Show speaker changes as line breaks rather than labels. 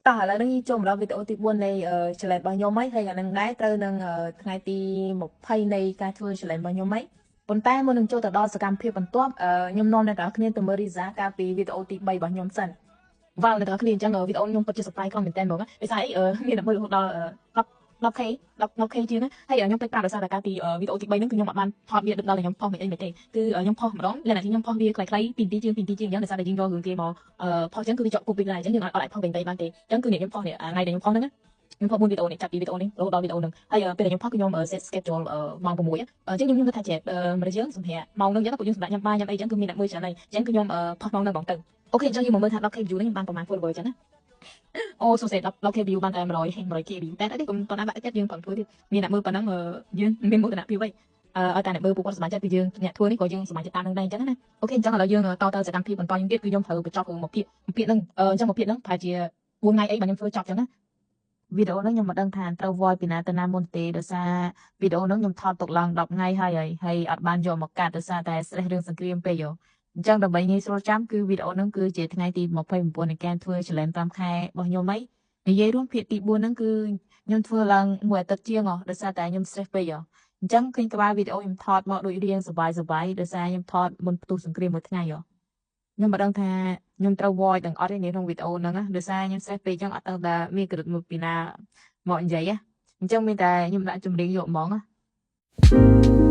តោះឥឡូវនេះចូលមកដល់វីដេអូទី4នៃ challenge របស់ខ្ញុំហើយហើយអានឹងដែរត្រូវនឹងថ្ងៃទី20នៃការធ្វើ challenge របស់ខ្ញុំហើយប៉ុន្តែមុននឹងចូលទៅដល់សកម្មភាពបន្ទាប់ខ្ញុំនាំអ្នកទាំងអស់គ្នាទៅមើល result កាលពីវីដេអូទី3របស់ខ្ញុំសិនវ៉ាវអ្នកទាំងអស់គ្នាអញ្ចឹងវីដេអូខ្ញុំពិតជា surprise ខ្លាំងមែនតើហ្មងដោយសារមានតែមើលរហូតដល់10k 10k ជាងហើយខ្ញុំទៅប្រាប់ដោយសារតែកាលពីវីដេអូទី3ហ្នឹងគឺខ្ញុំអត់បានថតវាដឹកដល់ខ្ញុំផុសមិនអីមិនទេគឺខ្ញុំផុসমដងលក្ខណៈខ្ញុំផុសវាខ្លីៗ2នាទីជាង2នាទីជាងអញ្ចឹងដោយសារតែយើងយករឿងគេមកផុសអញ្ចឹងគឺវាជាប់ copyright អញ្ចឹងយើងអត់អាចផុសវិញបានទេអញ្ចឹងគឺខ្ញុំផុសនេះថ្ងៃដែលខ្ញុំផុសហ្នឹងខ្ញុំផុសមួយវីដេអូនេះចាប់ពីវីដេអូនេះរហូតដល់វីដេអូហ្នឹងហើយពេលដែលខ្ញុំផុសគឺខ្ញុំ set schedule ម៉ោង6អញ្ចឹងខ្ញុំគិតថាចេះម្ដងយើងសម្រាប់ម៉ោងហ្នឹងអញ្ចឹងពួកយើងសម្រាប់ញ៉ាំបាយញ៉ាំអីអញ្ចឹងគឺមានអ្នកមើលច្រើនហើយអញ្ចឹងគឺខ្ញុំផុសម៉ោងហ្នឹងបងទៅអូខេអញ្ចឹងយើងមកមើលថា 10k view នេះខ្ញុំបានប្រហែល follower អញ្ចឹងណាអូសួស្ដី10k view បានតែ100k view តែទេកុំតណាបាក់ចិត្តយើងប្រឹងធ្វើទៀតមានអ្នកមើលប៉ុណ្ណឹងយើងមានមោទនភាពវិញឲ្យតែអ្នកមើលពួកគាត់សប្បាយចិត្តគឺយើងអ្នកធ្វើនេះក៏យើងសប្បាយចិត្តតាមនឹងដែរអញ្ចឹងណាអូខេអញ្ចឹងឥឡូវយើងតទៅសកម្មភាពបន្តយើងទៀតគឺខ្ញុំត្រូវបញ្ចប់រឿងមកភាគហ្នឹងអញ្ចឹងមកភាគហ្នឹងប្រហែលជា4ថ្ងៃអីបាទខ្ញុំធ្វើចប់អញ្ចឹងណាវីដេអូហ្នឹងខ្ញុំមិនដឹងថាត្រូវ voice ពីណាទៅណាមុនទេដោយសារវីដេអូហ្នឹងខ្ញុំថតទុកឡើង10ថ្ងៃហើយអត់បានយកមកកាត់ដោយសារតែ stress រឿងសង្គ្រាមពេកអញ្ចឹងដើម្បីងាយស្រួលចាំគឺវីដេអូហ្នឹងគឺជាថ្ងៃទី29នៃការធ្វើ challenge 5ខែរបស់ខ្ញុំហីនិយាយរួមភាគទី4ហ្នឹងគឺខ្ញុំធ្វើឡើងមួយអាទិត្យជាងដោយសារតែខ្ញុំ stress ពេកអញ្ចឹងឃើញក្បាលវីដេអូខ្ញុំថតមកដូចរៀងសប្បាយដោយសារខ្ញុំថតមុនផ្ទុះសង្គ្រាមមួយថ្ងៃខ្ញុំមិនដឹងថាខ្ញុំត្រូវ voice ទាំងអត់ទេនៅក្នុងវីដេអូហ្នឹងដោយសារខ្ញុំ stress ពេកអញ្ចឹងអត់ដឹងថាមានគ្រុឌមួយពីណាមកនិយាយអញ្ចឹងមានតែខ្ញុំដាក់ចម្រៀងយកហ្មង